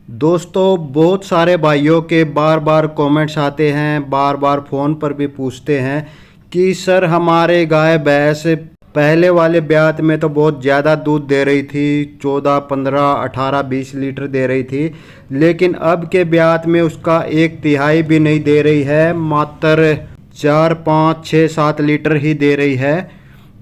दोस्तों, बहुत सारे भाइयों के बार बार कमेंट्स आते हैं, बार बार फ़ोन पर भी पूछते हैं कि सर हमारे गाय भैंस पहले वाले ब्यात में तो बहुत ज़्यादा दूध दे रही थी, 14 15 18 20 लीटर दे रही थी, लेकिन अब के ब्यात में उसका एक तिहाई भी नहीं दे रही है, मात्र 4 5 6 7 लीटर ही दे रही है।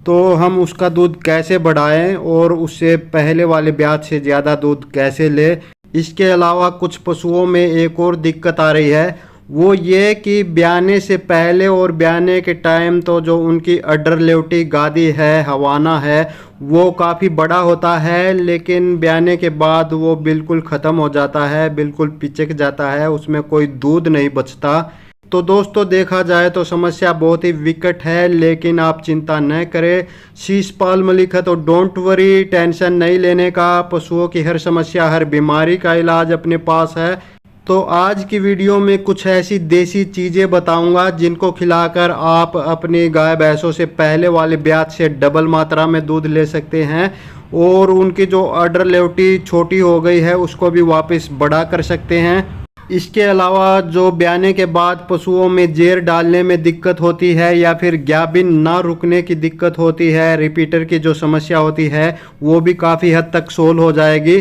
तो हम उसका दूध कैसे बढ़ाएं और उससे पहले वाले ब्यात से ज़्यादा दूध कैसे ले। इसके अलावा कुछ पशुओं में एक और दिक्कत आ रही है, वो ये कि ब्याने से पहले और ब्याने के टाइम तो जो उनकी अडर लेवटी गादी है, हवाना है, वो काफ़ी बड़ा होता है, लेकिन ब्याने के बाद वो बिल्कुल ख़त्म हो जाता है, बिल्कुल पिचक जाता है, उसमें कोई दूध नहीं बचता। तो दोस्तों, देखा जाए तो समस्या बहुत ही विकट है, लेकिन आप चिंता न करें। शीशपाल मलिक है तो डोंट वरी, टेंशन नहीं लेने का। पशुओं की हर समस्या, हर बीमारी का इलाज अपने पास है। तो आज की वीडियो में कुछ ऐसी देसी चीज़ें बताऊंगा जिनको खिलाकर आप अपनी गाय भैंसों से पहले वाले ब्यात से डबल मात्रा में दूध ले सकते हैं और उनकी जो अडर लेवटी छोटी हो गई है उसको भी वापस बड़ा कर सकते हैं। इसके अलावा जो ब्याने के बाद पशुओं में जेर डालने में दिक्कत होती है या फिर ग्याबिन ना रुकने की दिक्कत होती है, रिपीटर की जो समस्या होती है वो भी काफ़ी हद तक सोल्व हो जाएगी।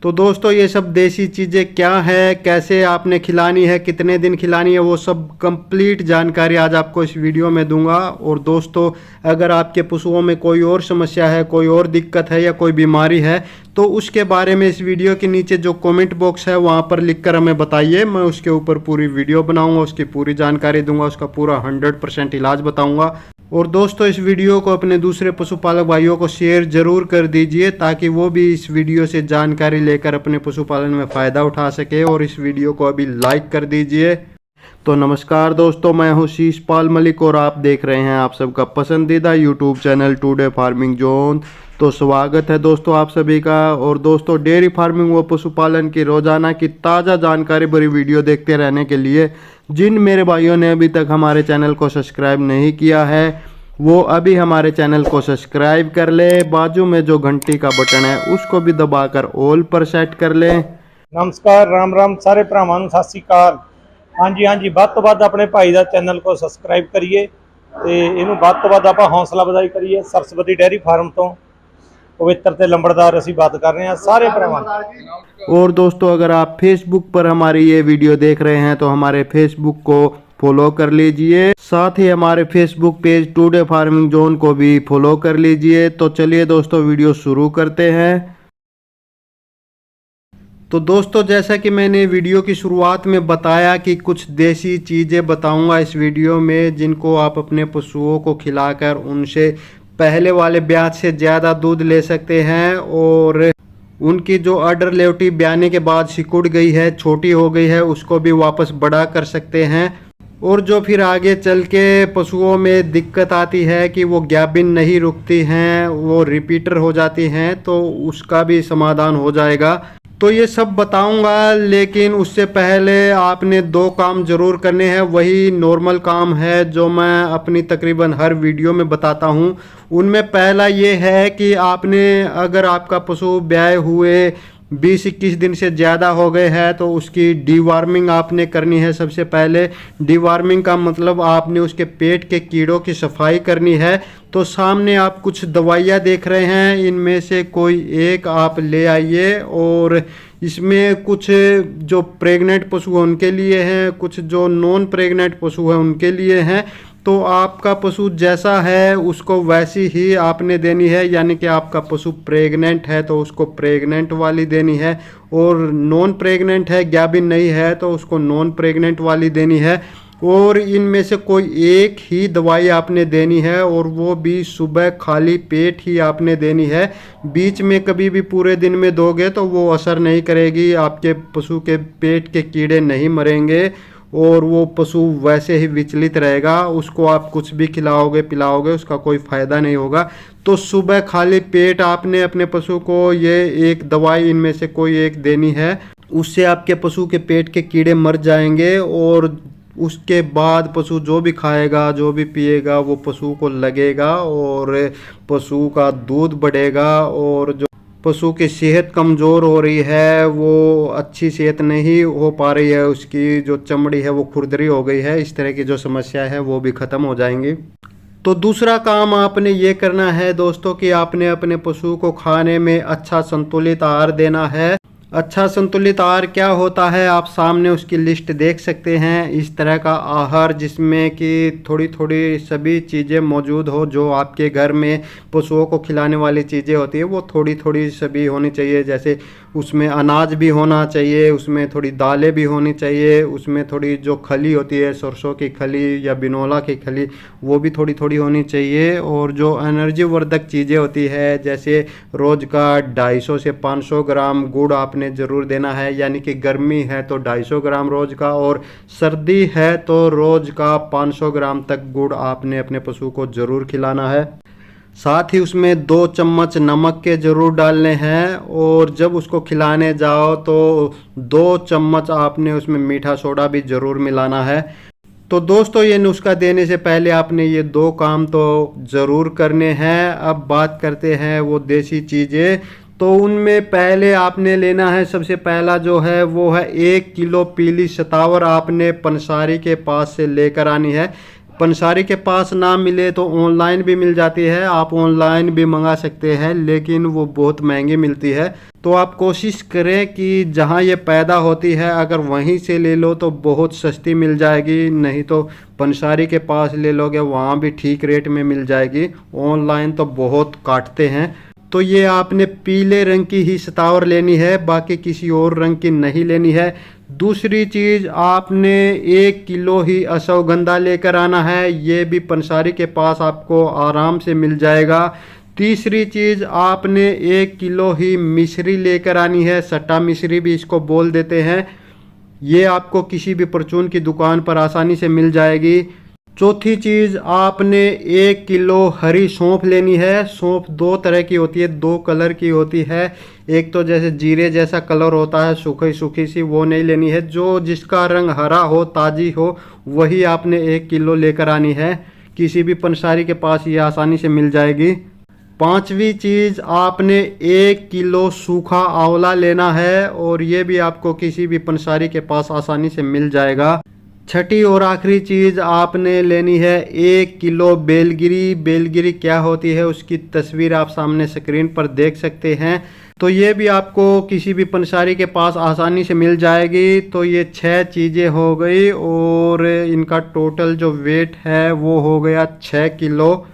तो दोस्तों, ये सब देसी चीज़ें क्या है, कैसे आपने खिलानी है, कितने दिन खिलानी है, वो सब कंप्लीट जानकारी आज आपको इस वीडियो में दूंगा। और दोस्तों, अगर आपके पशुओं में कोई और समस्या है, कोई और दिक्कत है या कोई बीमारी है तो उसके बारे में इस वीडियो के नीचे जो कमेंट बॉक्स है वहाँ पर लिखकर हमें बताइए। मैं उसके ऊपर पूरी वीडियो बनाऊंगा, उसकी पूरी जानकारी दूंगा, उसका पूरा 100% इलाज बताऊंगा। और दोस्तों, इस वीडियो को अपने दूसरे पशुपालक भाइयों को शेयर जरूर कर दीजिए ताकि वो भी इस वीडियो से जानकारी लेकर अपने पशुपालन में फ़ायदा उठा सके। और इस वीडियो को अभी लाइक कर दीजिए। तो नमस्कार दोस्तों, मैं हूं शीशपाल मलिक और आप देख रहे हैं आप सबका पसंदीदा YouTube channel today farming zone. तो स्वागत है दोस्तों आप सभी का। और दोस्तों, डेयरी फार्मिंग व पशुपालन की रोजाना की ताज़ा जानकारी भरी वीडियो देखते रहने के लिए जिन मेरे भाइयों ने अभी तक हमारे चैनल को सब्सक्राइब नहीं किया है वो अभी हमारे चैनल को सब्सक्राइब कर ले। बाजू में जो घंटी का बटन है उसको भी दबाकर ऑल पर सेट कर ले। नमस्कार, राम राम सारे भरावां नूं सत श्री अकाल। हाँ जी, ਵੱਧ ਤੋਂ ਵੱਧ अपने भाई का चैनल को सबसक्राइब करिए ਤੇ ਇਹਨੂੰ ਵੱਧ ਤੋਂ ਵੱਧ ਆਪਾਂ हौसला ਵਧਾਈ करिए। सरस्वती डेयरी फार्म तो पवित्र ते लंबड़दार असीं बात कर रहे हैं सारे भरावां। और दोस्तों, अगर आप फेसबुक पर हमारी ये वीडियो देख रहे हैं तो हमारे फेसबुक को फॉलो कर लीजिए, साथ ही हमारे Facebook page today farming zone को भी फॉलो कर लीजिए। तो चलिए दोस्तों, वीडियो शुरू करते हैं। तो दोस्तों, जैसा कि मैंने वीडियो की शुरुआत में बताया कि कुछ देसी चीज़ें बताऊंगा इस वीडियो में जिनको आप अपने पशुओं को खिलाकर उनसे पहले वाले ब्याज से ज़्यादा दूध ले सकते हैं और उनकी जो अडर लेवटी ब्याने के बाद सिकुड़ गई है, छोटी हो गई है, उसको भी वापस बड़ा कर सकते हैं। और जो फिर आगे चल के पशुओं में दिक्कत आती है कि वो ग्याबिन नहीं रुकती हैं, वो रिपीटर हो जाती हैं, तो उसका भी समाधान हो जाएगा। तो ये सब बताऊंगा, लेकिन उससे पहले आपने 2 काम जरूर करने हैं। वही नॉर्मल काम है जो मैं अपनी तकरीबन हर वीडियो में बताता हूँ। उनमें पहला ये है कि आपने, अगर आपका पशु ब्याए हुए 20-21 दिन से ज़्यादा हो गए हैं तो उसकी डीवार्मिंग आपने करनी है। सबसे पहले डीवार्मिंग का मतलब आपने उसके पेट के कीड़ों की सफाई करनी है। तो सामने आप कुछ दवाइयाँ देख रहे हैं, इनमें से कोई एक आप ले आइए। और इसमें कुछ जो प्रेग्नेंट पशु हैं उनके लिए हैं, कुछ जो नॉन प्रेग्नेंट पशु हैं उनके लिए हैं। तो आपका पशु जैसा है उसको वैसी ही आपने देनी है, यानी कि आपका पशु प्रेग्नेंट है तो उसको प्रेग्नेंट वाली देनी है, और नॉन प्रेग्नेंट है, ग्याबिन नहीं है, तो उसको नॉन प्रेग्नेंट वाली देनी है। और इनमें से कोई एक ही दवाई आपने देनी है और वो भी सुबह खाली पेट ही आपने देनी है। बीच में कभी भी पूरे दिन में दोगे तो वो असर नहीं करेगी, आपके पशु के पेट के कीड़े नहीं मरेंगे और वो पशु वैसे ही विचलित रहेगा। उसको आप कुछ भी खिलाओगे पिलाओगे उसका कोई फ़ायदा नहीं होगा। तो सुबह खाली पेट आपने अपने पशु को ये एक दवाई इनमें से कोई एक देनी है, उससे आपके पशु के पेट के कीड़े मर जाएंगे। और उसके बाद पशु जो भी खाएगा जो भी पिएगा वो पशु को लगेगा और पशु का दूध बढ़ेगा और जो पशु की सेहत कमज़ोर हो रही है, वो अच्छी सेहत नहीं हो पा रही है, उसकी जो चमड़ी है वो खुरदरी हो गई है, इस तरह की जो समस्या है वो भी ख़त्म हो जाएंगी। तो दूसरा काम आपने ये करना है दोस्तों कि आपने अपने पशु को खाने में अच्छा संतुलित आहार देना है। अच्छा संतुलित आहार क्या होता है, आप सामने उसकी लिस्ट देख सकते हैं। इस तरह का आहार जिसमें कि थोड़ी थोड़ी सभी चीज़ें मौजूद हो जो आपके घर में पशुओं को खिलाने वाली चीज़ें होती है वो थोड़ी थोड़ी सभी होनी चाहिए। जैसे उसमें अनाज भी होना चाहिए, उसमें थोड़ी दालें भी होनी चाहिए, उसमें थोड़ी जो खली होती है सरसों की खली या बिनोला की खली वो भी थोड़ी थोड़ी होनी चाहिए। और जो एनर्जी वर्धक चीज़ें होती है जैसे रोज़ का 250 से 500 ग्राम गुड़ आपने ज़रूर देना है, यानी कि गर्मी है तो 250 ग्राम रोज़ का और सर्दी है तो रोज़ का 500 ग्राम तक गुड़ आपने अपने पशु को ज़रूर खिलाना है। साथ ही उसमें 2 चम्मच नमक के ज़रूर डालने हैं और जब उसको खिलाने जाओ तो 2 चम्मच आपने उसमें मीठा सोडा भी ज़रूर मिलाना है। तो दोस्तों ये नुस्खा देने से पहले आपने ये 2 काम तो ज़रूर करने हैं। अब बात करते हैं वो देसी चीज़ें। तो उनमें पहले आपने लेना है, सबसे पहला जो है वो है 1 किलो पीली शतावर आपने पंसारी के पास से लेकर आनी है। पंसारी के पास ना मिले तो ऑनलाइन भी मिल जाती है, आप ऑनलाइन भी मंगा सकते हैं, लेकिन वो बहुत महंगी मिलती है। तो आप कोशिश करें कि जहां ये पैदा होती है अगर वहीं से ले लो तो बहुत सस्ती मिल जाएगी, नहीं तो पंसारी के पास ले लोगे वहाँ भी ठीक रेट में मिल जाएगी, ऑनलाइन तो बहुत काटते हैं। तो ये आपने पीले रंग की ही शतावर लेनी है, बाकी किसी और रंग की नहीं लेनी है। दूसरी चीज़ आपने 1 किलो ही अश्वगंधा लेकर आना है, ये भी पंसारी के पास आपको आराम से मिल जाएगा। तीसरी चीज़ आपने 1 किलो ही मिश्री लेकर आनी है, सट्टा मिश्री भी इसको बोल देते हैं, ये आपको किसी भी परचून की दुकान पर आसानी से मिल जाएगी। चौथी चीज़ आपने 1 किलो हरी सौंफ लेनी है। सौंफ 2 तरह की होती है, 2 कलर की होती है। एक तो जैसे जीरे जैसा कलर होता है सूखी सूखी सी, वो नहीं लेनी है, जो जिसका रंग हरा हो ताज़ी हो वही आपने 1 किलो लेकर आनी है, किसी भी पंसारी के पास ये आसानी से मिल जाएगी। पांचवी चीज़ आपने 1 किलो सूखा आंवला लेना है और ये भी आपको किसी भी पंसारी के पास आसानी से मिल जाएगा। छठी और आखिरी चीज़ आपने लेनी है 1 किलो बेलगिरी। बेलगिरी क्या होती है उसकी तस्वीर आप सामने स्क्रीन पर देख सकते हैं। तो ये भी आपको किसी भी पंसारी के पास आसानी से मिल जाएगी। तो ये 6 चीज़ें हो गई और इनका टोटल जो वेट है वो हो गया 6 किलो।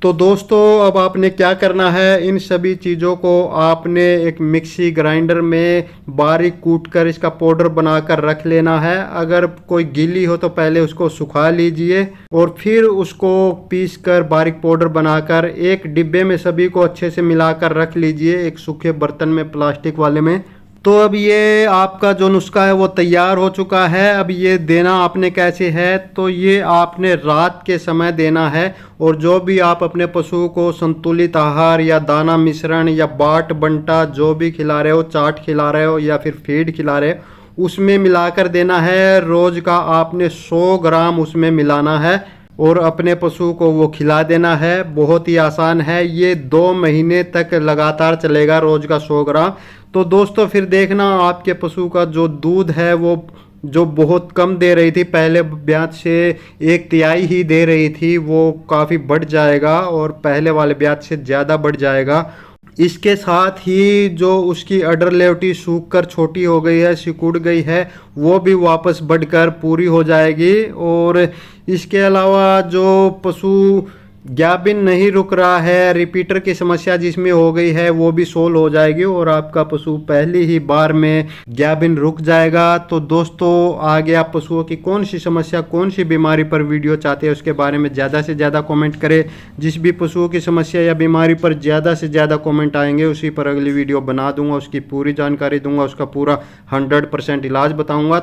तो दोस्तों अब आपने क्या करना है, इन सभी चीज़ों को आपने एक मिक्सी ग्राइंडर में बारीक कूट कर इसका पाउडर बनाकर रख लेना है। अगर कोई गीली हो तो पहले उसको सुखा लीजिए और फिर उसको पीस कर बारीक पाउडर बनाकर एक डिब्बे में सभी को अच्छे से मिलाकर रख लीजिए, एक सूखे बर्तन में प्लास्टिक वाले में। तो अब ये आपका जो नुस्खा है वो तैयार हो चुका है। अब ये देना आपने कैसे है, तो ये आपने रात के समय देना है और जो भी आप अपने पशु को संतुलित आहार या दाना मिश्रण या बाट बंटा जो भी खिला रहे हो, चाट खिला रहे हो या फिर फीड खिला रहे हो, उसमें मिलाकर देना है। रोज़ का आपने 100 ग्राम उसमें मिलाना है और अपने पशु को वो खिला देना है। बहुत ही आसान है, ये 2 महीने तक लगातार चलेगा, रोज़ का 100 ग्राम। तो दोस्तों फिर देखना आपके पशु का जो दूध है वो जो बहुत कम दे रही थी पहले ब्याज से 1/3 ही दे रही थी, वो काफ़ी बढ़ जाएगा और पहले वाले ब्याज से ज़्यादा बढ़ जाएगा। इसके साथ ही जो उसकी अडर लेवटी सूख कर छोटी हो गई है, सिकुड़ गई है, वो भी वापस बढ़कर पूरी हो जाएगी। और इसके अलावा जो पशु ग्याबिन नहीं रुक रहा है, रिपीटर की समस्या जिसमें हो गई है वो भी सोल्व हो जाएगी और आपका पशु पहली ही बार में ग्याबिन रुक जाएगा। तो दोस्तों आगे आप पशुओं की कौन सी समस्या, कौन सी बीमारी पर वीडियो चाहते हैं उसके बारे में ज़्यादा से ज़्यादा कमेंट करें। जिस भी पशुओं की समस्या या बीमारी पर ज़्यादा से ज़्यादा कमेंट आएंगे उसी पर अगली वीडियो बना दूंगा, उसकी पूरी जानकारी दूंगा, उसका पूरा 100% इलाज बताऊँगा।